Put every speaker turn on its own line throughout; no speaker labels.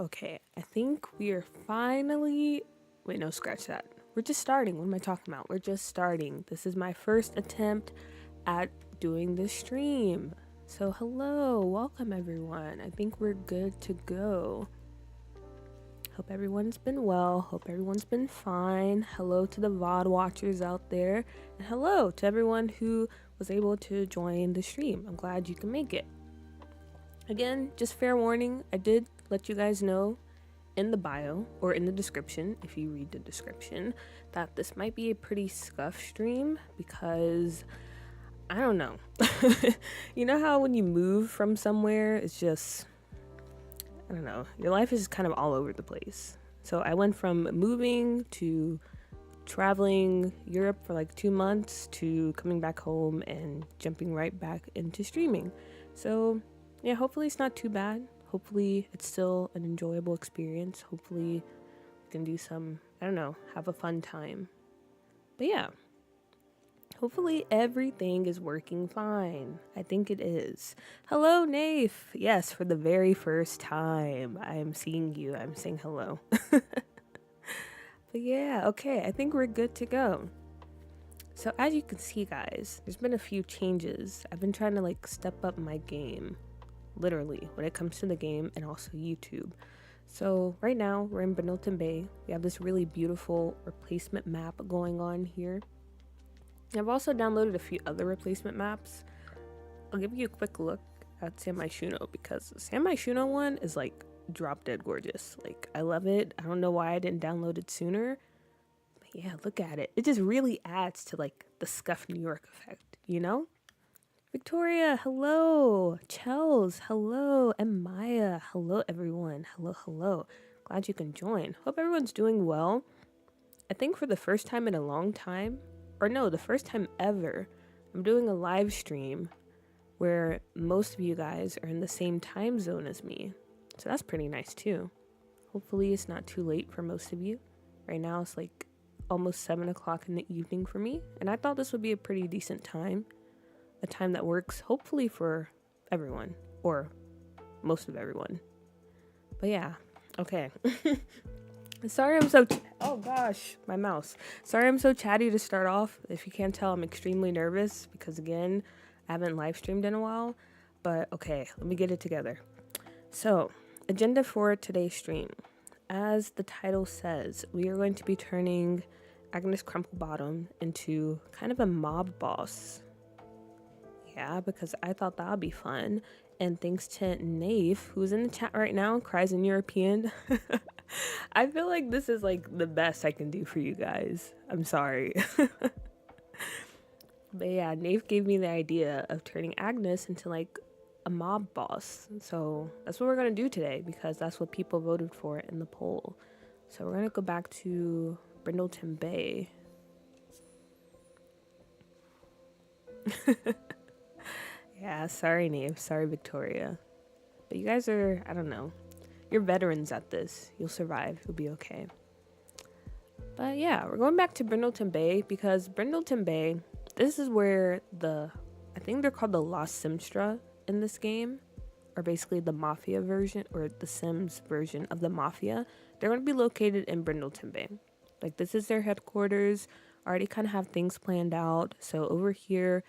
Okay, I think we are finally. Wait, no, scratch that. We're just starting. What am I talking about? We're just starting. This is my first attempt at doing this stream. So, hello, welcome everyone. I think we're good to go. Hope everyone's been well. Hope everyone's been fine. Hello to the VOD watchers out there. And hello to everyone who was able to join the stream. I'm glad you can make it. Again, just fair warning, I did let you guys know in the bio or in the description, if you read the description, that this might be a pretty scuff stream because I don't know. You know how when you move from somewhere, it's just, I don't know, your life is kind of all over the place. So I went from moving to traveling Europe for like 2 months to coming back home and jumping right back into streaming. So yeah, hopefully it's not too bad. Hopefully it's still an enjoyable experience. Hopefully we can do some, I don't know, have a fun time. But yeah, hopefully everything is working fine. I think it is. Hello, Naif. Yes, for the very first time, I'm seeing you. I'm saying hello. But yeah, okay, I think we're good to go. So as you can see, guys, there's been a few changes. I've been trying to like step up my game. Literally, when it comes to the game and also YouTube. So right now we're in Brindleton Bay. We have this really beautiful replacement map going on here. I've also downloaded a few other replacement maps. I'll give you a quick look at San Myshuno because San Myshuno one is like drop dead gorgeous. Like I love it. I don't know why I didn't download it sooner. But yeah, look at it. It just really adds to like the scuff New York effect, you know? Victoria, hello. Chels, hello. And Maya, hello everyone. Hello. Glad you can join. Hope everyone's doing well. I think for the first time in a long time, or no, the first time ever, I'm doing a live stream where most of you guys are in the same time zone as me. So that's pretty nice too. Hopefully it's not too late for most of you. Right now it's like almost 7 o'clock in the evening for me. And I thought this would be a pretty decent time. A time that works hopefully for everyone or most of everyone. But yeah, okay. Sorry I'm so oh gosh, my mouse. Sorry I'm so chatty to start off. If you can't tell, I'm extremely nervous because again, I haven't live streamed in a while. But okay, let me get it together. So, agenda for today's stream. As the title says, we are going to be turning Agnes Crumplebottom into kind of a mob boss. Yeah, because I thought that would be fun. And thanks to Naif, who's in the chat right now, cries in European. I feel like this is like the best I can do for you guys. I'm sorry. But yeah, Naif gave me the idea of turning Agnes into like a mob boss. So that's what we're going to do today because that's what people voted for in the poll. So we're going to go back to Brindleton Bay. Yeah, sorry, Nave. Sorry, Victoria. But you guys are, I don't know. You're veterans at this. You'll survive. You'll be okay. But yeah, we're going back to Brindleton Bay because Brindleton Bay, this is where I think they're called the Lost Simstra in this game. Or basically the Mafia version, or the Sims version of the Mafia. They're going to be located in Brindleton Bay. Like, this is their headquarters. Already kind of have things planned out. So over here,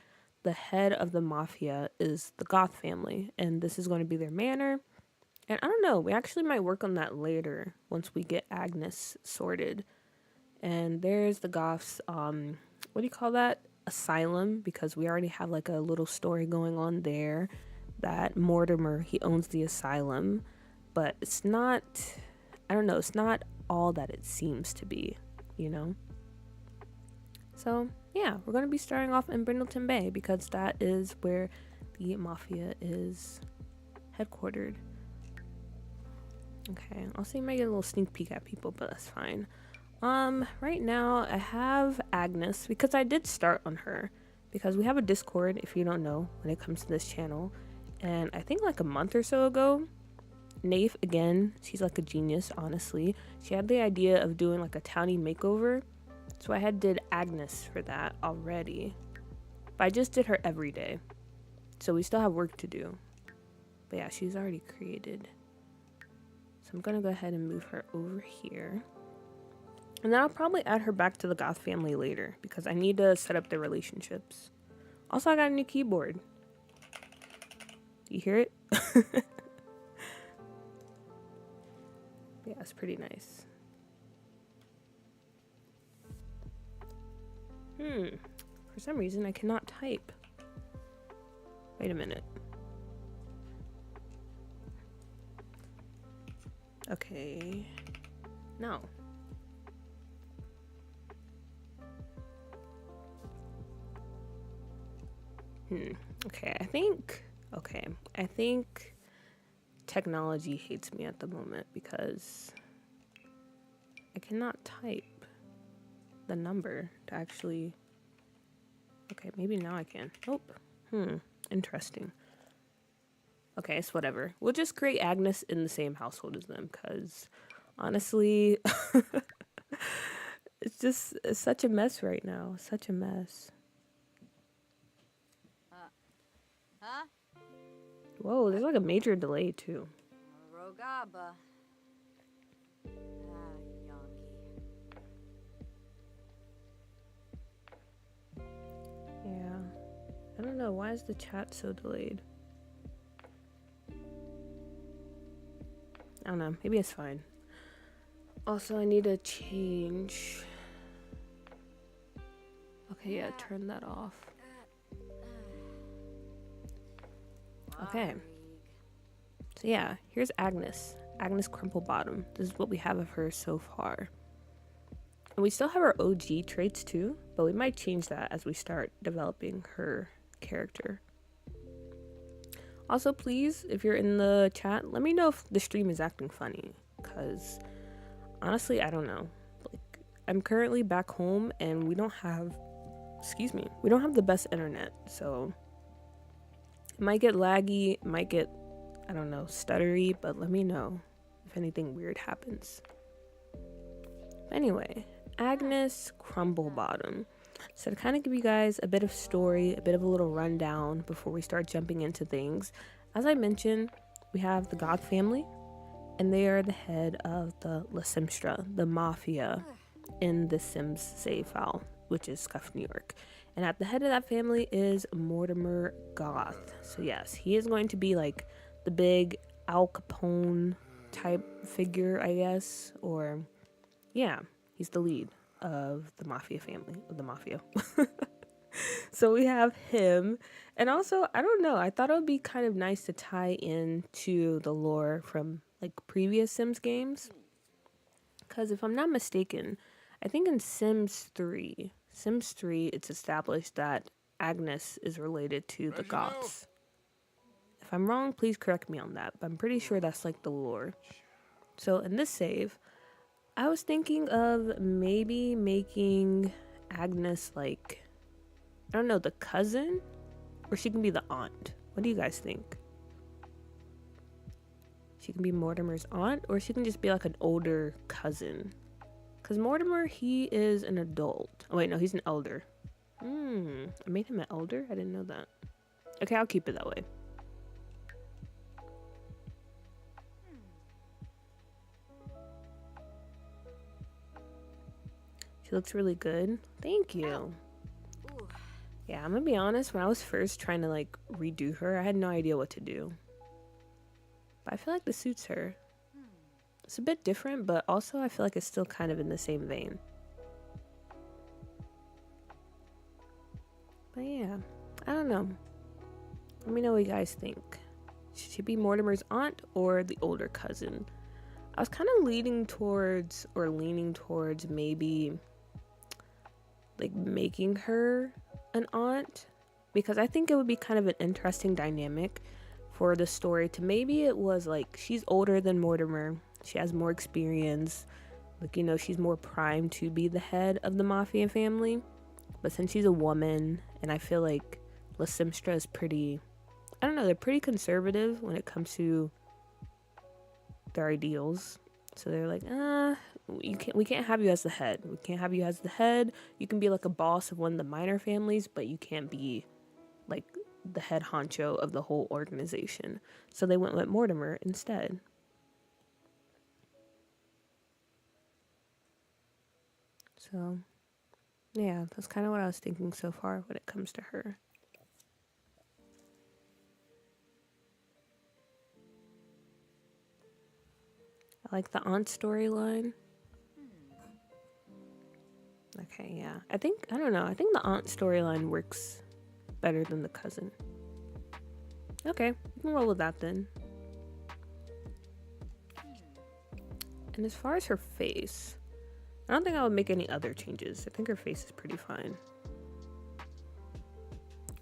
the head of the Mafia is the Goth family, and this is going to be their manor. And I don't know, we actually might work on that later once we get Agnes sorted. And there's the Goths, what do you call that? Asylum, because we already have like a little story going on there that Mortimer, he owns the asylum, but it's not, I don't know, it's not all that it seems to be, you know? So yeah, we're going to be starting off in Brindleton Bay because that is where the Mafia is headquartered. Okay, I'll see if I get a little sneak peek at people, but that's fine. Right now I have Agnes because I did start on her because we have a Discord, if you don't know, when it comes to this channel. And I think like a month or so ago, Naif, again, she's like a genius, honestly. She had the idea of doing like a townie makeover. So I did Agnes for that already. But I just did her every day. So we still have work to do. But yeah, she's already created. So I'm gonna go ahead and move her over here. And then I'll probably add her back to the Goth family later because I need to set up their relationships. Also, I got a new keyboard. Do you hear it? Yeah, it's pretty nice. For some reason, I cannot type. Wait a minute. Okay. No. Okay, I think technology hates me at the moment because I cannot type the number to actually... Okay, maybe now I can. Nope. Interesting. Okay, it's whatever. We'll just create Agnes in the same household as them because honestly, it's such a mess right now. Such a mess.
Huh?
Whoa, there's like a major delay too.
Rogaba.
Yeah. I don't know. Why is the chat so delayed? I don't know. Maybe it's fine. Also, I need to change. Okay, yeah, turn that off. Okay. So yeah, here's Agnes. Agnes Crumplebottom. This is what we have of her so far. And we still have our OG traits too, but we might change that as we start developing her character. Also, please, if you're in the chat, let me know if the stream is acting funny, because honestly, I don't know. Like, I'm currently back home and we don't have the best internet, so it might get laggy, it might get, I don't know, stuttery, but let me know if anything weird happens. Anyway, Agnes Crumplebottom. So to kind of give you guys a bit of story, a bit of a little rundown before we start jumping into things. As I mentioned, we have the God family, and they are the head of the La Simstra, the mafia in the Sims save file, which is Scuff, New York. And at the head of that family is Mortimer Goth. So yes, he is going to be like the big Al Capone type figure, I guess. Or, yeah, he's the lead of the mafia family, of the mafia. So we have him. And also, I don't know, I thought it would be kind of nice to tie into the lore from like previous Sims games. Because if I'm not mistaken, I think in Sims 3, it's established that Agnes is related to the Goths. If I'm wrong, please correct me on that, but I'm pretty sure that's like the lore. So in this save, I was thinking of maybe making Agnes like, I don't know, the cousin? Or she can be the aunt. What do you guys think? She can be Mortimer's aunt, or she can just be like an older cousin. Because Mortimer, he is an adult. Oh wait, no, he's an elder. I made him an elder? I didn't know that. Okay, I'll keep it that way. She looks really good. Thank you. Yeah, I'm gonna be honest, when I was first trying to like redo her, I had no idea what to do. But I feel like this suits her. It's a bit different, but also I feel like it's still kind of in the same vein. But yeah, I don't know. Let me know what you guys think. Should she be Mortimer's aunt or the older cousin? I was kind of leaning towards maybe like making her an aunt, because I think it would be kind of an interesting dynamic for the story to maybe it was like she's older than Mortimer, she has more experience, like, you know, she's more primed to be the head of the mafia family, but since she's a woman, and I feel like La Simstra is pretty, I don't know, they're pretty conservative when it comes to their ideals, so they're like, we can't have you as the head. We can't have you as the head. You can be like a boss of one of the minor families, but you can't be like the head honcho of the whole organization. So they went with Mortimer instead. So, yeah, that's kind of what I was thinking so far when it comes to her. I like the aunt storyline. Okay, yeah. I don't know. I think the aunt storyline works better than the cousin. Okay, we can roll with that then. And as far as her face, I don't think I would make any other changes. I think her face is pretty fine.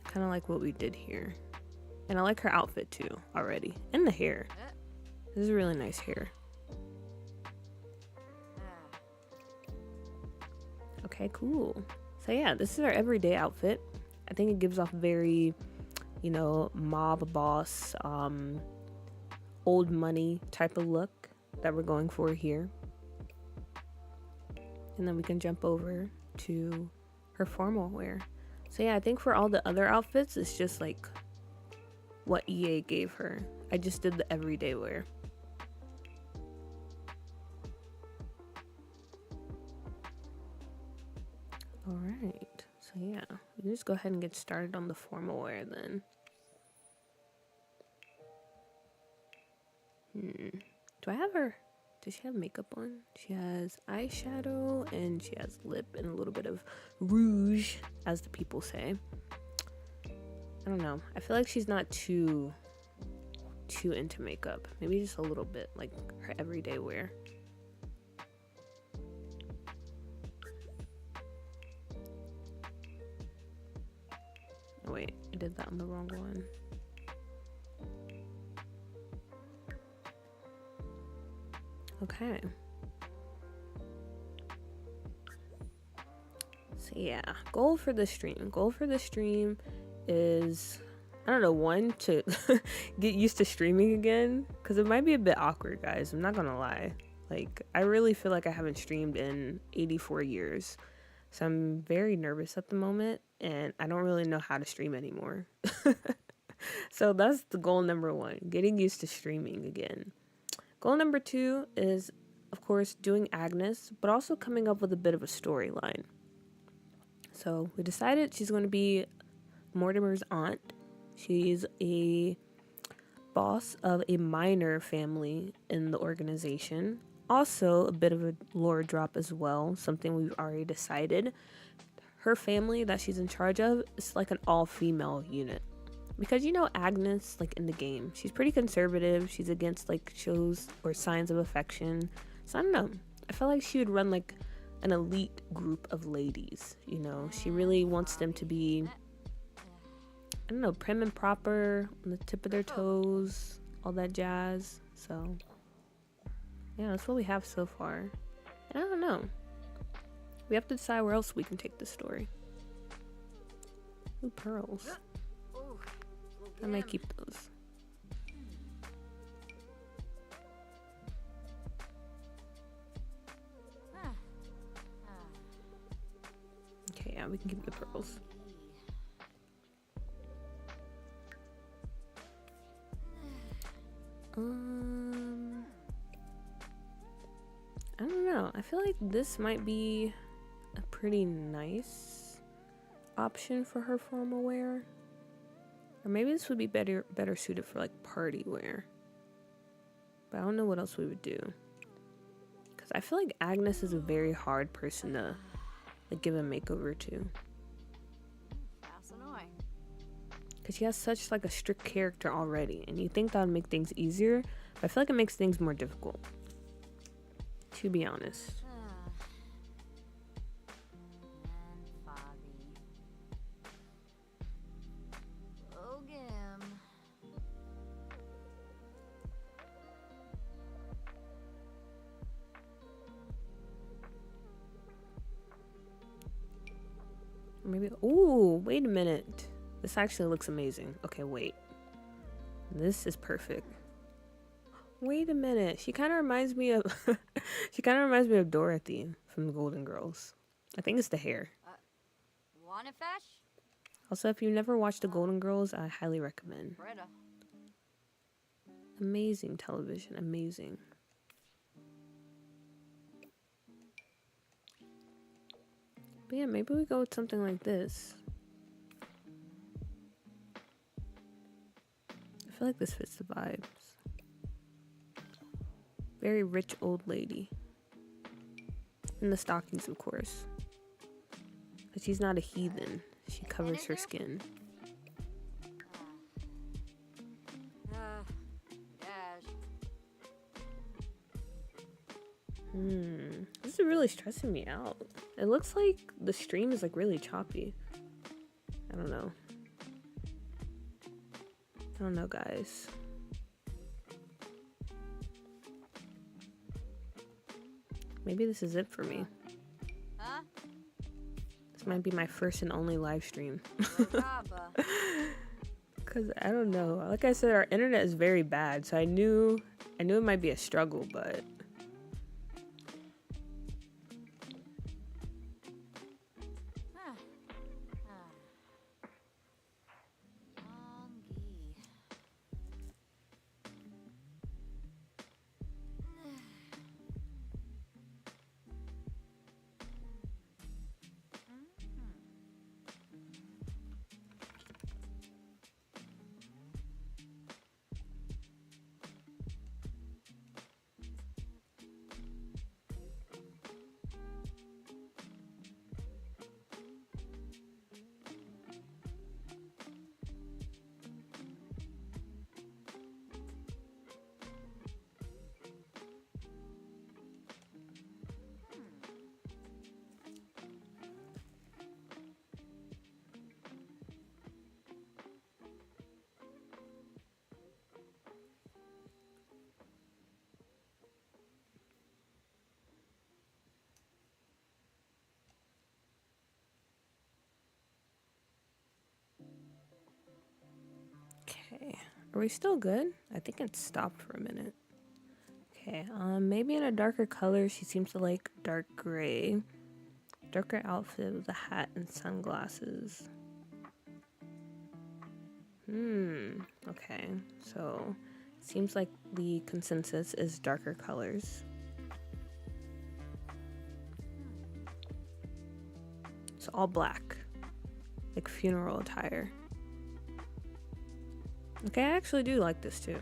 Kind of like what we did here. And I like her outfit too already. And the hair. This is really nice hair. Okay, cool. So yeah, this is our everyday outfit. I think it gives off very, you know, mob boss, old money type of look that we're going for here. And then we can jump over to her formal wear. So yeah, I think for all the other outfits, it's just like what EA gave her. I just did the everyday wear. Alright, so yeah, we can just go ahead and get started on the formal wear then. Do I have her? Does she have makeup on? She has eyeshadow and she has lip and a little bit of rouge, as the people say. I don't know. I feel like she's not too into makeup. Maybe just a little bit, like her everyday wear. Oh wait, I did that on the wrong one. Okay. So yeah, goal for the stream. Goal for the stream is, I don't know, one, to get used to streaming again, because it might be a bit awkward, guys. I'm not gonna lie. Like, I really feel like I haven't streamed in 84 years. So I'm very nervous at the moment, and I don't really know how to stream anymore. So that's the goal number one, getting used to streaming again. Goal number two is, of course, doing Agnes, but also coming up with a bit of a storyline. So we decided she's going to be Mortimer's aunt. She's a boss of a minor family in the organization. Also, a bit of a lore drop as well, something we've already decided. Her family that she's in charge of is like an all-female unit. Because, you know, Agnes, like in the game, she's pretty conservative. She's against like shows or signs of affection. So I don't know. I feel like she would run like an elite group of ladies. You know, she really wants them to be, I don't know, prim and proper, on the tip of their toes, all that jazz. So yeah, that's what we have so far. And I don't know. We have to decide where else we can take this story. Ooh, pearls. I might keep those. Okay, yeah, we can keep the pearls. I don't know. I feel like this might be a pretty nice option for her formal wear. Or maybe this would be better suited for like party wear. But I don't know what else we would do. Because I feel like Agnes is a very hard person to like give a makeover to.
That's annoying.
Because she has such like a strict character already. And you think that would make things easier. But I feel like it makes things more difficult. To be honest. Maybe, ooh, wait a minute. This actually looks amazing. Okay, wait. This is perfect. Wait a minute. She kind of reminds me of Dorothy from the Golden Girls. I think it's the hair.
Wanna fish?
Also, if you've never watched the Golden Girls, I highly recommend.
Britta.
Amazing television, amazing. But yeah, maybe we go with something like this. I feel like this fits the vibes. Very rich old lady. And the stockings, of course. But she's not a heathen. She covers her skin. This is really stressing me out. It looks like the stream is like really choppy. I don't know. I don't know, guys. Maybe this is it for me.
Huh?
This might be my first and only live stream. Cause I don't know. Like I said, our internet is very bad, so I knew it might be a struggle, but okay. Are we still good? I think it stopped for a minute. Okay, maybe in a darker color. She seems to like dark gray. Darker outfit with a hat and sunglasses. Okay. So, seems like the consensus is darker colors. So all black. Like funeral attire. Okay, I actually do like this too.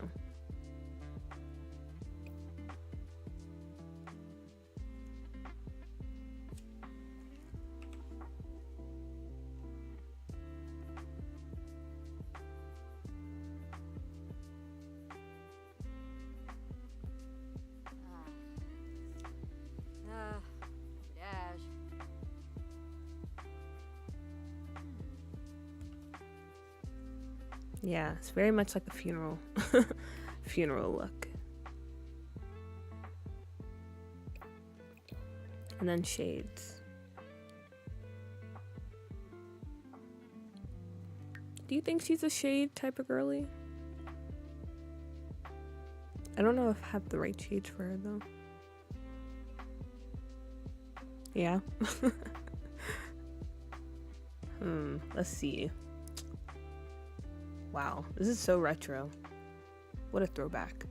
Yeah, it's very much like a funeral funeral look. And then shades. Do you think she's a shade type of girly? I don't know if I have the right shades for her though. Yeah. Let's see. Wow, this is so retro. What a throwback.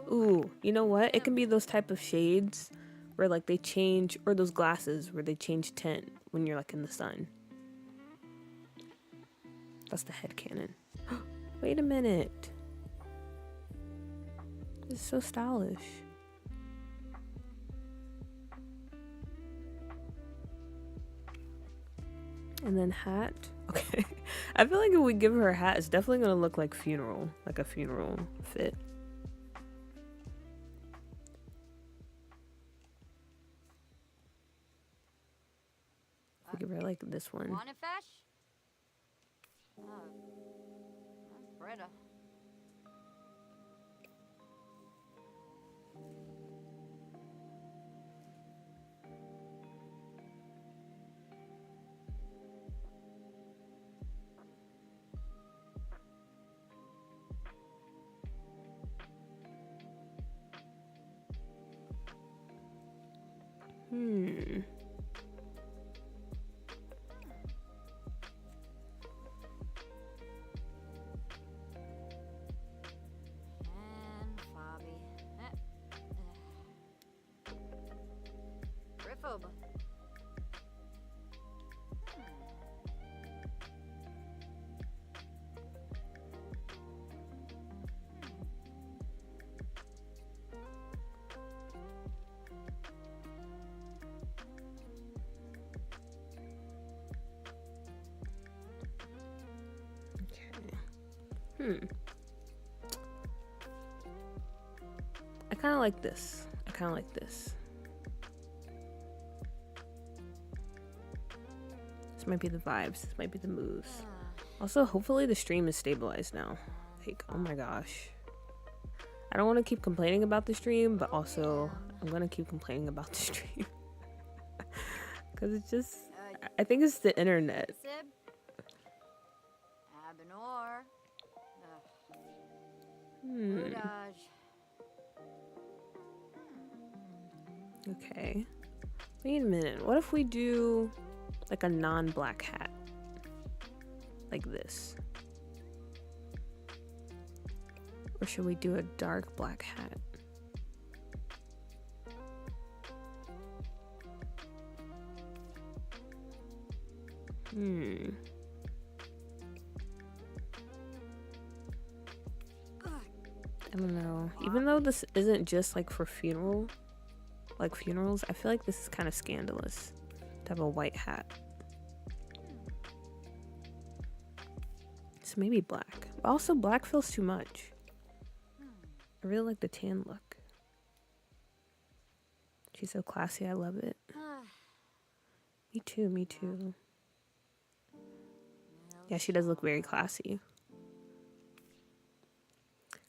Ooh, you know what? It can be those type of shades where like they change, or those glasses where they change tint when you're like in the sun. That's the headcanon. Wait a minute. This is so stylish. And then hat. Okay. I feel like if we give her a hat, it's definitely gonna look like funeral, like a funeral fit. We give her like this one.
Want it, Fesh? Oh, that's Britta.
I kind of like this. I kind of like this. This might be the vibes. This might be the moves. Also, hopefully the stream is stabilized now. Like, oh my gosh. I don't want to keep complaining about the stream, but also I'm going to keep complaining about the stream. Because it's just, I think it's the internet.
Sib. Abinor. Udaj.
Okay. Wait a minute. What if we do like a non-black hat? Like this. Or should we do a dark black hat? I don't know. Even though this isn't just like for funerals, I feel like this is kind of scandalous to have a white hat. So maybe black. But also black feels too much. I really like the tan look. She's so classy, I love it. Me too, me too. Yeah, she does look very classy.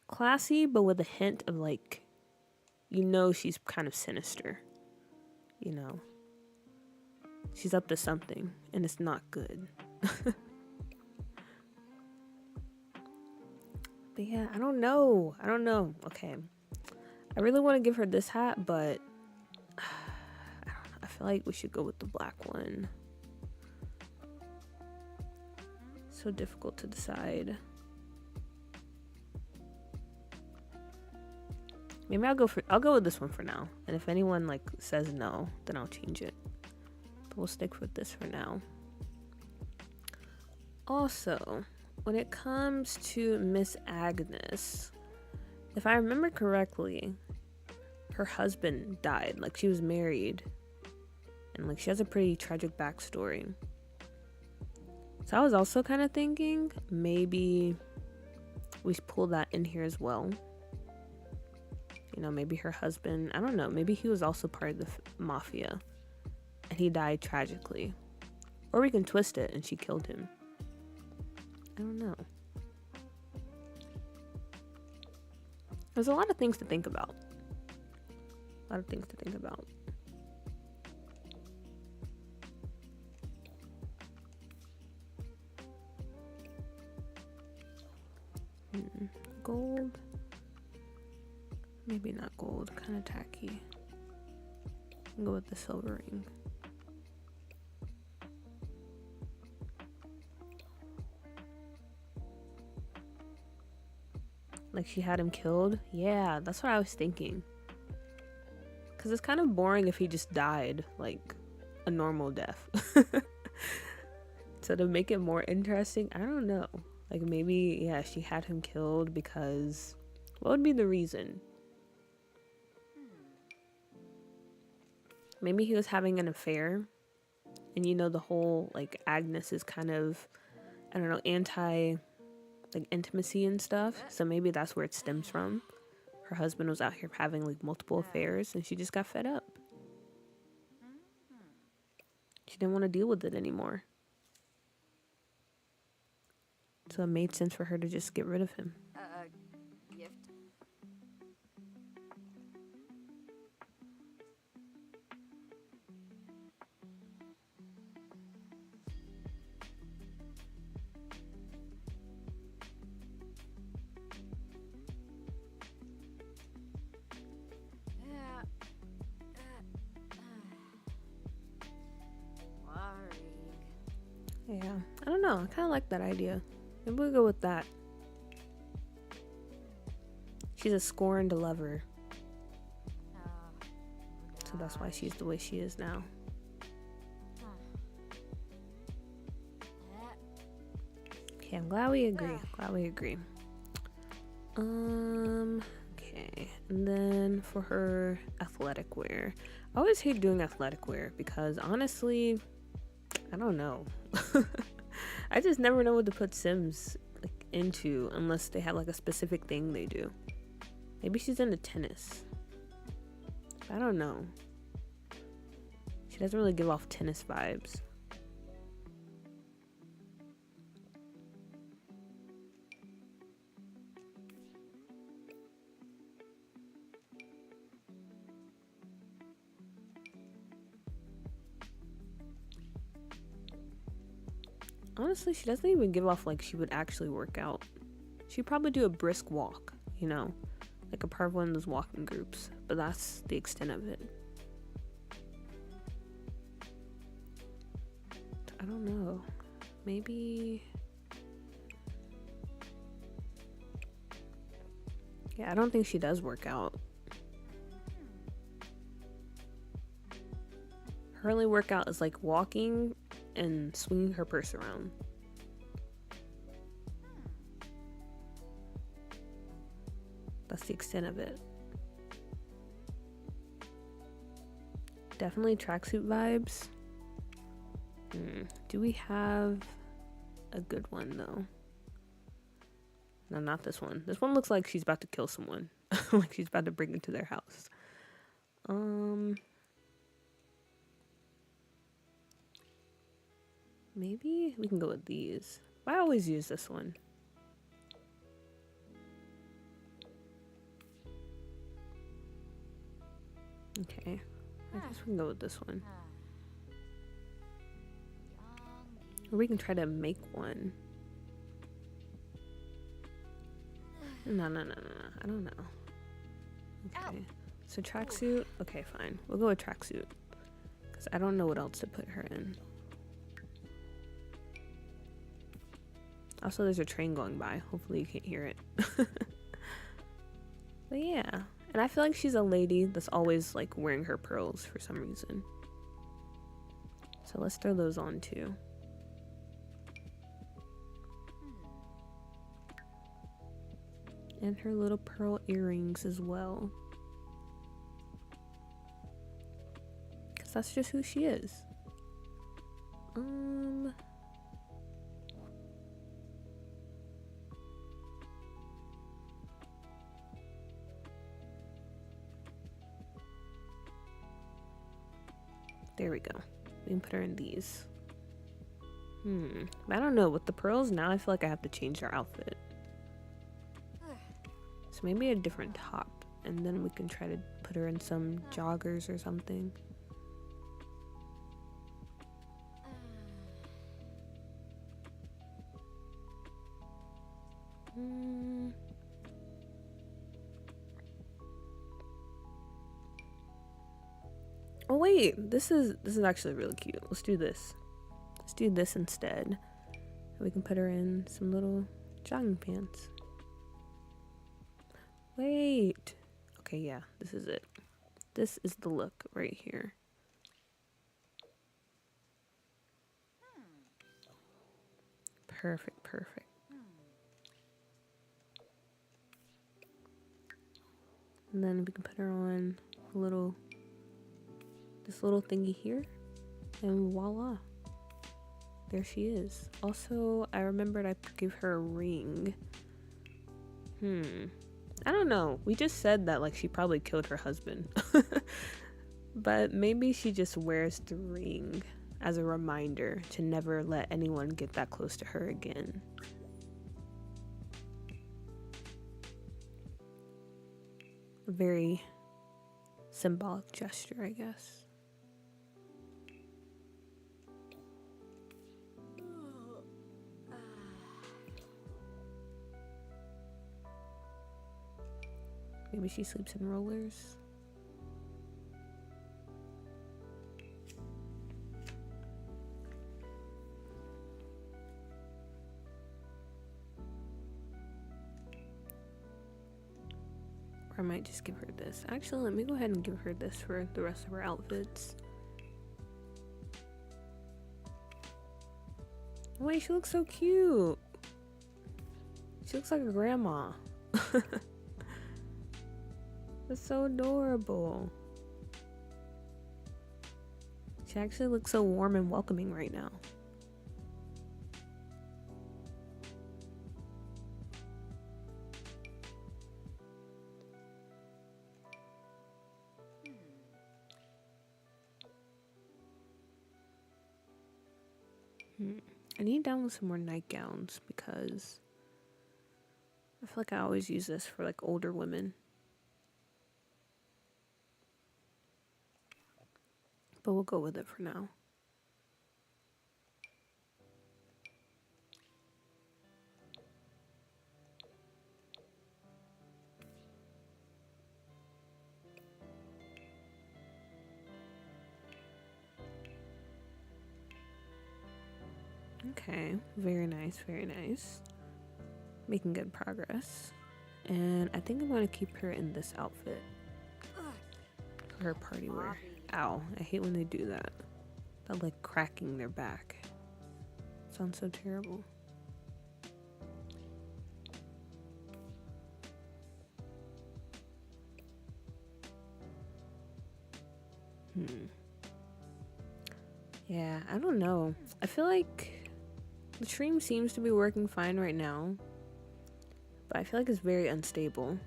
Classy, but with a hint of like, you know, she's kind of sinister. You know, she's up to something and it's not good. But yeah, I don't know. Okay, I really want to give her this hat, but I feel like we should go with the black one. So difficult to decide. Maybe I'll go with this one for now. And if anyone like says no, then I'll change it. But we'll stick with this for now. Also, when it comes to Miss Agnes, if I remember correctly, her husband died. Like, she was married. And like, she has a pretty tragic backstory. So I was also kind of thinking maybe we pull that in here as well. You know, maybe her husband, I don't know, maybe he was also part of the mafia and he died tragically. Or we can twist it and she killed him. I don't know. There's a lot of things to think about. Gold. Maybe not gold, kind of tacky. I'll go with the silver ring. Like she had him killed? Yeah, that's what I was thinking. Because it's kind of boring if he just died, like a normal death. So to make it more interesting, I don't know. Like maybe, yeah, she had him killed because... What would be the reason? Maybe he was having an affair. And you know, the whole, like, Agnes is kind of, I don't know, anti, like, intimacy and stuff. So maybe that's where it stems from. Her husband was out here having, like, multiple affairs. And she just got fed up. She didn't want to deal with it anymore. So it made sense for her to just get rid of him.
Gift.
Yeah, I don't know. I kind of like that idea. Maybe we'll go with that. She's a scorned lover. So that's why she's the way she is now. Okay, I'm glad we agree. Okay, and then for her athletic wear. I always hate doing athletic wear because honestly, I don't know. I just never know what to put Sims like into unless they have like a specific thing they do. Maybe she's into tennis. I don't know. She doesn't really give off tennis vibes. Honestly, she doesn't even give off like she would actually work out. She'd probably do a brisk walk, you know, like a part of one of those walking groups, but that's the extent of it. I don't know. Maybe... Yeah, I don't think she does work out. Her only workout is like walking and swinging her purse around. That's the extent of it. Definitely tracksuit vibes. Do we have a good one though? No, not this one. This one looks like she's about to kill someone. Like she's about to bring it to their house. Maybe we can go with these. I always use this one. Okay, I guess we can go with this one. Or we can try to make one. No. I don't know. Okay, so tracksuit. Okay, fine. We'll go with tracksuit. Because I don't know what else to put her in. Also, there's a train going by. Hopefully you can't hear it. But yeah. And I feel like she's a lady that's always like wearing her pearls for some reason. So let's throw those on too. And her little pearl earrings as well. Because that's just who she is. There we go. We can put her in these. I don't know. With the pearls now, I feel like I have to change her outfit. So maybe a different top. And then we can try to put her in some joggers or something. Oh wait, this is actually really cute. Let's do this. Let's do this instead. We can put her in some little jogging pants. Wait. Okay, yeah, this is it. This is the look right here. Perfect. And then we can put her on this little thingy here, and voila, there she is. Also, I remembered I gave her a ring. I don't know. We just said that like she probably killed her husband. But maybe she just wears the ring as a reminder to never let anyone get that close to her again. A very symbolic gesture, I guess. Maybe she sleeps in rollers. Or I might just give her this. Actually, let me go ahead and give her this for the rest of her outfits. Wait, she looks so cute. She looks like a grandma. That's so adorable. She actually looks so warm and welcoming right now. I need to download some more nightgowns because I feel like I always use this for like older women. But we'll go with it for now. Okay, very nice, very nice. Making good progress. And I think I'm going to keep her in this outfit. For her party wear. Ow, I hate when they do that. That like cracking their back. Sounds so terrible. Yeah, I don't know. I feel like the stream seems to be working fine right now. But I feel like it's very unstable.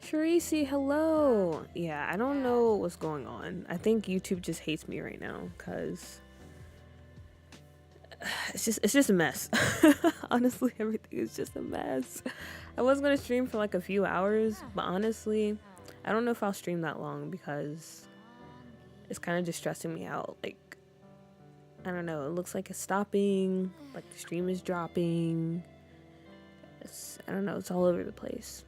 Sharisi, hello. Yeah, I don't know what's going on. I think YouTube just hates me right now because it's just a mess. Honestly, everything is just a mess. I was gonna stream for like a few hours, but honestly, I don't know if I'll stream that long because it's kind of just stressing me out. Like, I don't know. It looks like it's stopping. Like the stream is dropping. I don't know. It's all over the place.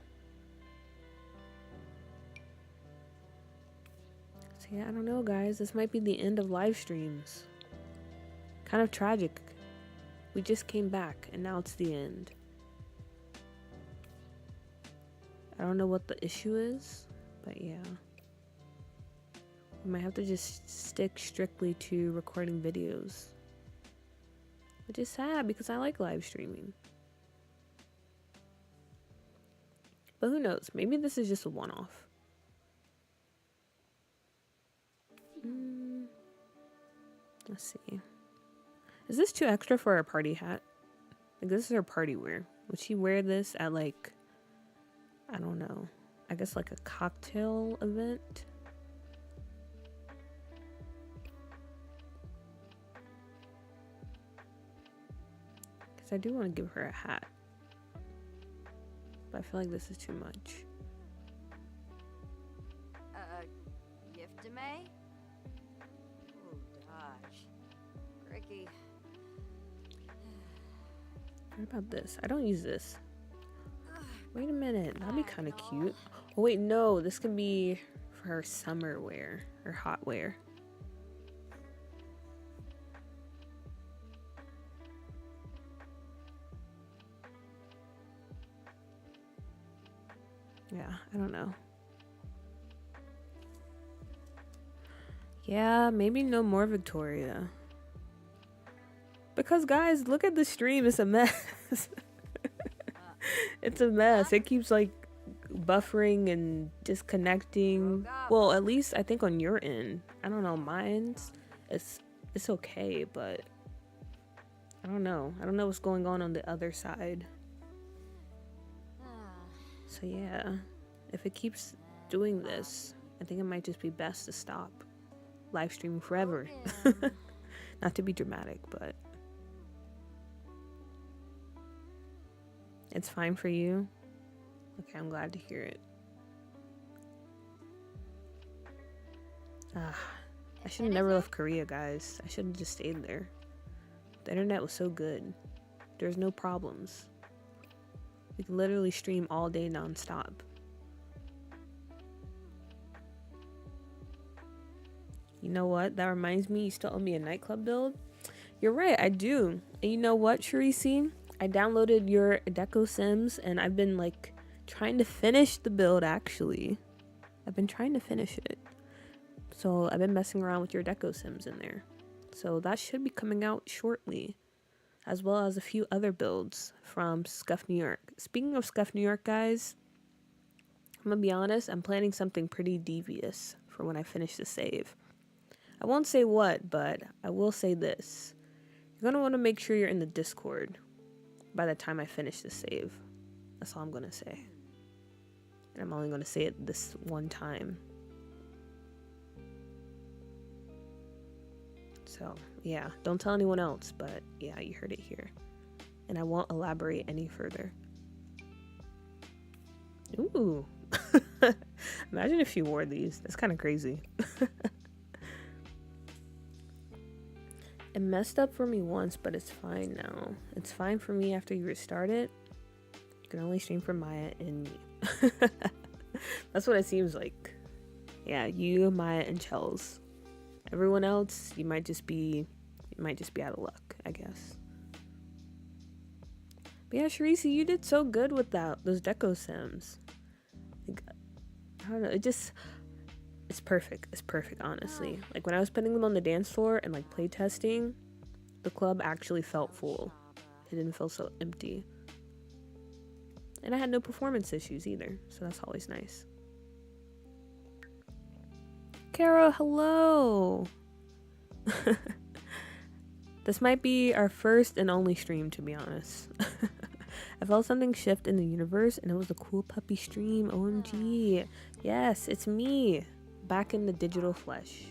So yeah, I don't know, guys. This might be the end of live streams. Kind of tragic. We just came back and now it's the end. I don't know what the issue is, but yeah. We might have to just stick strictly to recording videos. Which is sad because I like live streaming. But who knows? Maybe this is just a one-off. Let's see. Is this too extra for a party hat? Like, this is her party wear. Would she wear this at, like, I don't know. I guess, like, a cocktail event? Because I do want to give her a hat. But I feel like this is too much.
Yiftame? Oh, gosh. Ricky.
What about this? I don't use this. Wait a minute. That'd be kind of cute. Oh, wait, no. This can be for her summer wear or hot wear. Yeah, I don't know. Yeah, maybe no more Victoria. Because, guys, look at the stream. It's a mess. It's a mess. It keeps, like, buffering and disconnecting. Well, at least I think on your end. I don't know. Mine's, it's okay, but I don't know. I don't know what's going on the other side. So, yeah. If it keeps doing this, I think it might just be best to stop live streaming forever. Not to be dramatic, but it's fine for you. Okay, I'm glad to hear it. I should have never left Korea, guys. I should have just stayed there. The internet was so good. There's no problems. We can literally stream all day nonstop. You know what? That reminds me, you still owe me a nightclub build? You're right, I do. And you know what, Sharisi? I downloaded your Deco Sims and I've been like trying to finish the build actually. I've been trying to finish it. So I've been messing around with your Deco Sims in there. So that should be coming out shortly. As well as a few other builds from Scuff New York. Speaking of Scuff New York, guys, I'm gonna be honest, I'm planning something pretty devious for when I finish the save. I won't say what, but I will say this. You're gonna want to make sure you're in the Discord by the time I finish the save. That's all I'm gonna say. And I'm only gonna say it this one time. So, yeah, don't tell anyone else, but yeah, you heard it here. And I won't elaborate any further. Ooh. Imagine if you wore these. That's kind of crazy. It messed up for me once, but it's fine now. It's fine for me after you restart it. You can only stream for Maya and me. That's what it seems like. Yeah, you, Maya, and Chels. Everyone else, you might just be out of luck, I guess. But yeah, Sharisi, you did so good with those deco sims. Like, I don't know, it's perfect. It's perfect, honestly. Like when I was putting them on the dance floor and like play testing, the club actually felt full. It didn't feel so empty. And I had no performance issues either, so that's always nice. Kara, hello! This might be our first and only stream, to be honest. I felt something shift in the universe, and it was the cool puppy stream. OMG. Yes, it's me, back in the digital flesh.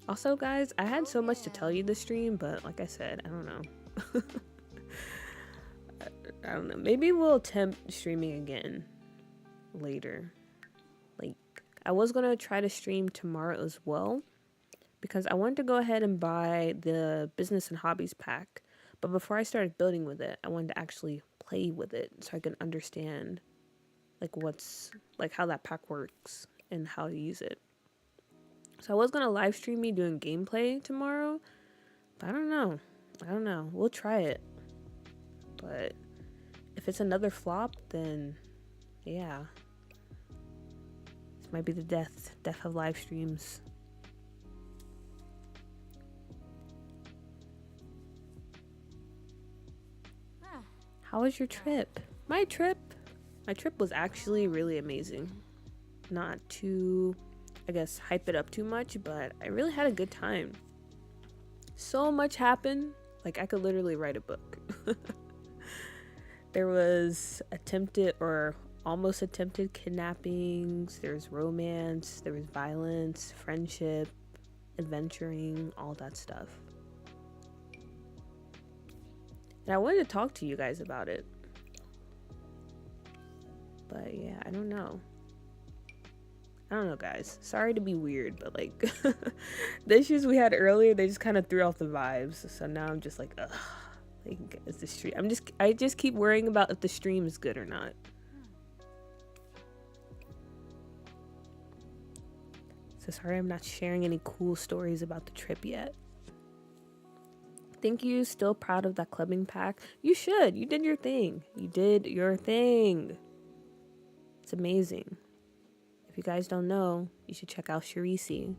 Also, guys, I had so much to tell you this stream, but like I said, I don't know. I don't know. Maybe we'll attempt streaming again later. Like, I was gonna try to stream tomorrow as well, because I wanted to go ahead and buy the business and hobbies pack. But before I started building with it, I wanted to actually play with it so I can understand like how that pack works and how to use it. So I was gonna live stream me doing gameplay tomorrow, but I don't know. We'll try it. But if it's another flop, then yeah. This might be the death of live streams. How was your trip? My trip was actually really amazing. Not to, I guess, hype it up too much, but I really had a good time. So much happened, like I could literally write a book. There was attempted or almost attempted kidnappings, there was romance, there was violence, friendship, adventuring, all that stuff. And I wanted to talk to you guys about it. But yeah, I don't know, guys. Sorry to be weird, but like the issues we had earlier, they just kind of threw off the vibes. So now I'm just like, ugh. Like, is the stream? I just keep worrying about if the stream is good or not. So sorry I'm not sharing any cool stories about the trip yet. Thank you. Still proud of that clubbing pack. You should. You did your thing. It's amazing. If you guys don't know, you should check out Sharisi.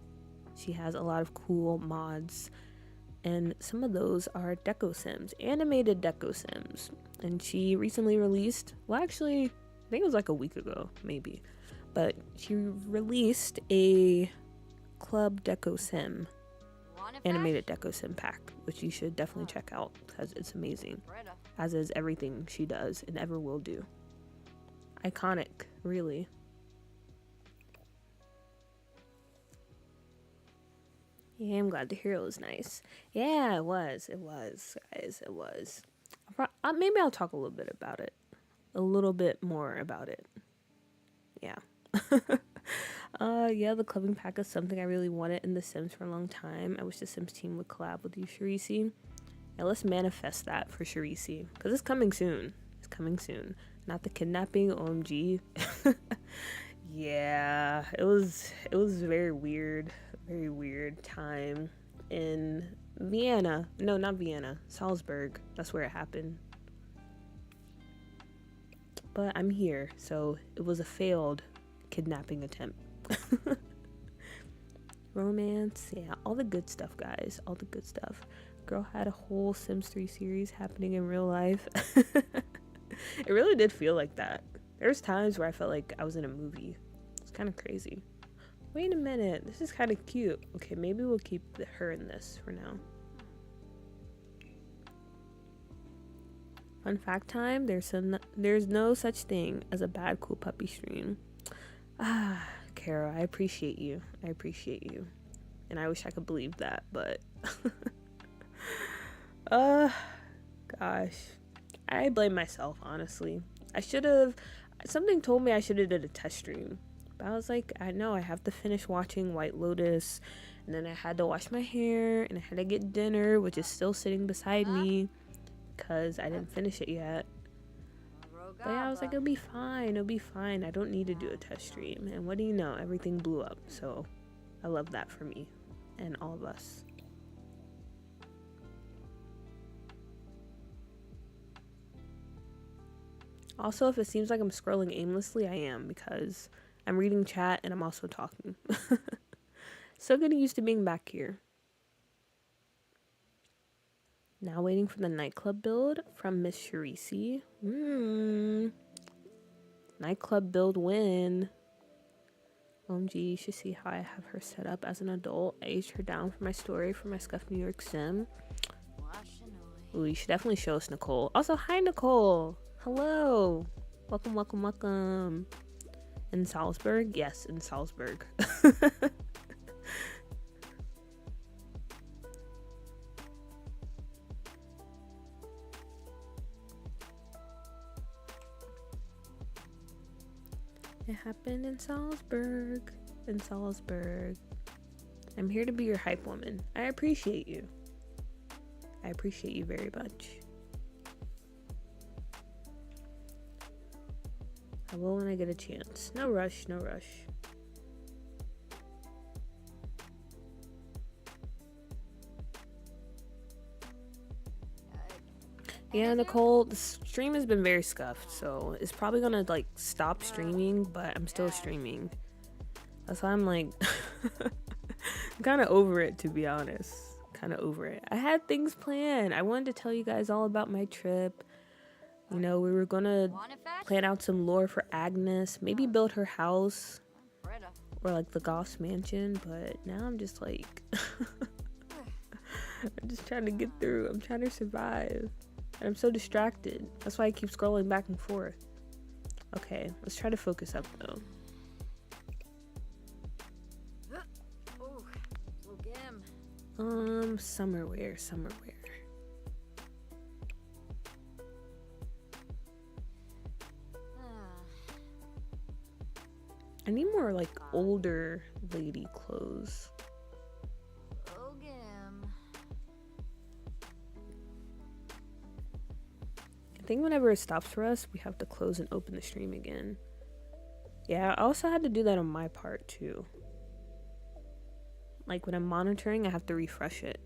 She has a lot of cool mods. And some of those are deco sims, animated deco sims. And she recently released, well, actually, I think it was like a week ago, maybe. But she released a club deco sim, animated deco sim pack, which you should definitely check out because it's amazing. As is everything she does and ever will do. Iconic, really. Yeah, I'm glad to hear it was nice. Yeah, it was, guys, it was. Maybe I'll talk a little bit about it. A little bit more about it. Yeah. Yeah, the clubbing pack is something I really wanted in The Sims for a long time. I wish the Sims team would collab with you, Sharisi. Yeah, let's manifest that for Sharisi. Because it's coming soon. Not the kidnapping, OMG. Yeah, it was very weird time in Vienna. No, not Vienna, Salzburg. That's where it happened. But I'm here, so it was a failed kidnapping attempt. Romance, yeah, all the good stuff, guys, all the good stuff. Girl had a whole Sims 3 series happening in real life. It really did feel like that. There's times where I felt like I was in a movie. It's kind of crazy. Wait a minute, this is kind of cute. Okay, maybe we'll keep her in this for now. Fun fact time, there's no such thing as a bad cool puppy stream. Ah, Kara, I appreciate you. And I wish I could believe that, but uh gosh. I blame myself, honestly. I should have, something told me I should have did a test stream. But I was like, I know I have to finish watching White Lotus, and then I had to wash my hair, and I had to get dinner, which is still sitting beside me because I didn't finish it yet. But yeah, I was like, it'll be fine, it'll be fine. I don't need to do a test stream. And what do you know? Everything blew up. So I love that for me and all of us. Also, if it seems like I'm scrolling aimlessly, I am, because I'm reading chat and I'm also talking. So getting used to being back here. Now waiting for the nightclub build from Miss Sharisi. Nightclub build win. OMG, you should see how I have her set up as an adult. I aged her down for my story for my Scuff New York sim. Ooh, you should definitely show us Nicole. Also, hi Nicole. Hello. Welcome, welcome, welcome. In Salzburg? Yes, in Salzburg. It happened in Salzburg. In Salzburg. I'm here to be your hype woman. I appreciate you. I appreciate you very much. I will when I get a chance. No rush, no rush. Yeah, Nicole, the stream has been very scuffed, so it's probably gonna like stop streaming, but I'm still streaming. That's why I'm like, I'm kind of over it, to be honest. Kind of over it. I had things planned. I wanted to tell you guys all about my trip. You know, we were gonna plan out some lore for Agnes, maybe build her house or like the Goth's mansion, but now I'm just like, I'm just trying to get through. I'm trying to survive. And I'm so distracted. That's why I keep scrolling back and forth. Okay, let's try to focus up though. Summerwear. I need more like older lady clothes. I think whenever it stops for us, we have to close and open the stream again. Yeah, I also had to do that on my part too. Like when I'm monitoring, I have to refresh it,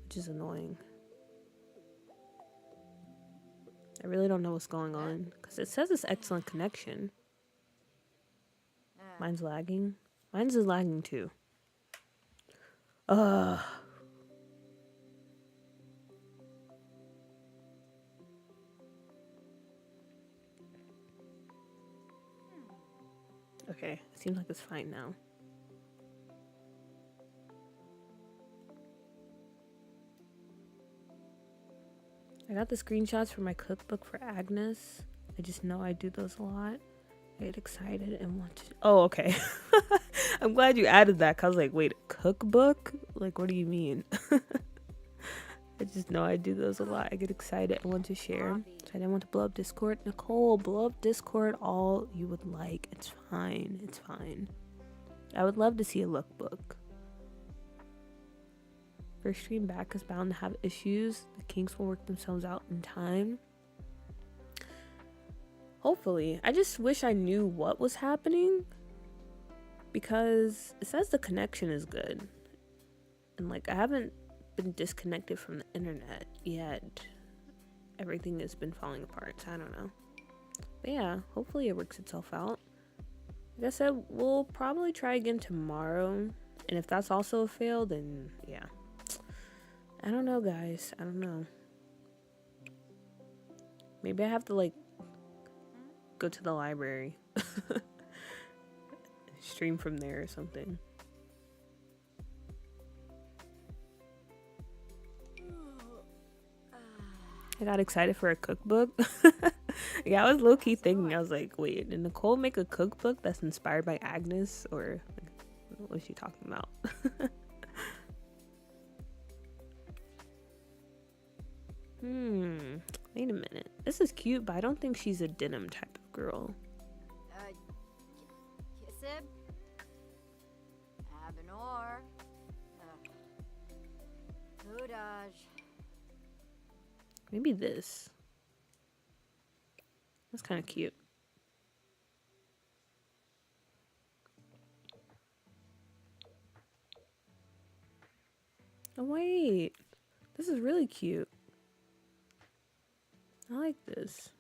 which is annoying. I really don't know what's going on because it says it's excellent connection. Mine's lagging. Mine's is lagging too. Okay, it seems like it's fine now. I got the screenshots for my cookbook for Agnes. I just know I do those a lot. I get excited and want to... Oh, okay. I'm glad you added that, because I was like, wait, cookbook? Like, what do you mean? I just know I do those a lot. I get excited and want to share. So I didn't want to blow up Discord. Nicole, blow up Discord all you would like. It's fine. It's fine. I would love to see a lookbook. First stream back is bound to have issues. The kinks will work themselves out in time. Hopefully. I just wish I knew what was happening, because it says the connection is good. And like I haven't been disconnected from the internet yet. Everything has been falling apart, so I don't know. But yeah, hopefully it works itself out. Like I said, we'll probably try again tomorrow. And if that's also a fail, then yeah. I don't know, guys. I don't know. Maybe I have to like go to the library. Stream from there or something. I got excited for a cookbook. Yeah, I was low-key thinking, I was like, wait, did Nicole make a cookbook that's inspired by Agnes? Or What is she talking about? Wait a minute. This is cute, but I don't think she's a denim type of girl.
Kissib? Abenor? Hudaj.
Maybe this. That's kind of cute. Oh wait, this is really cute. I like this.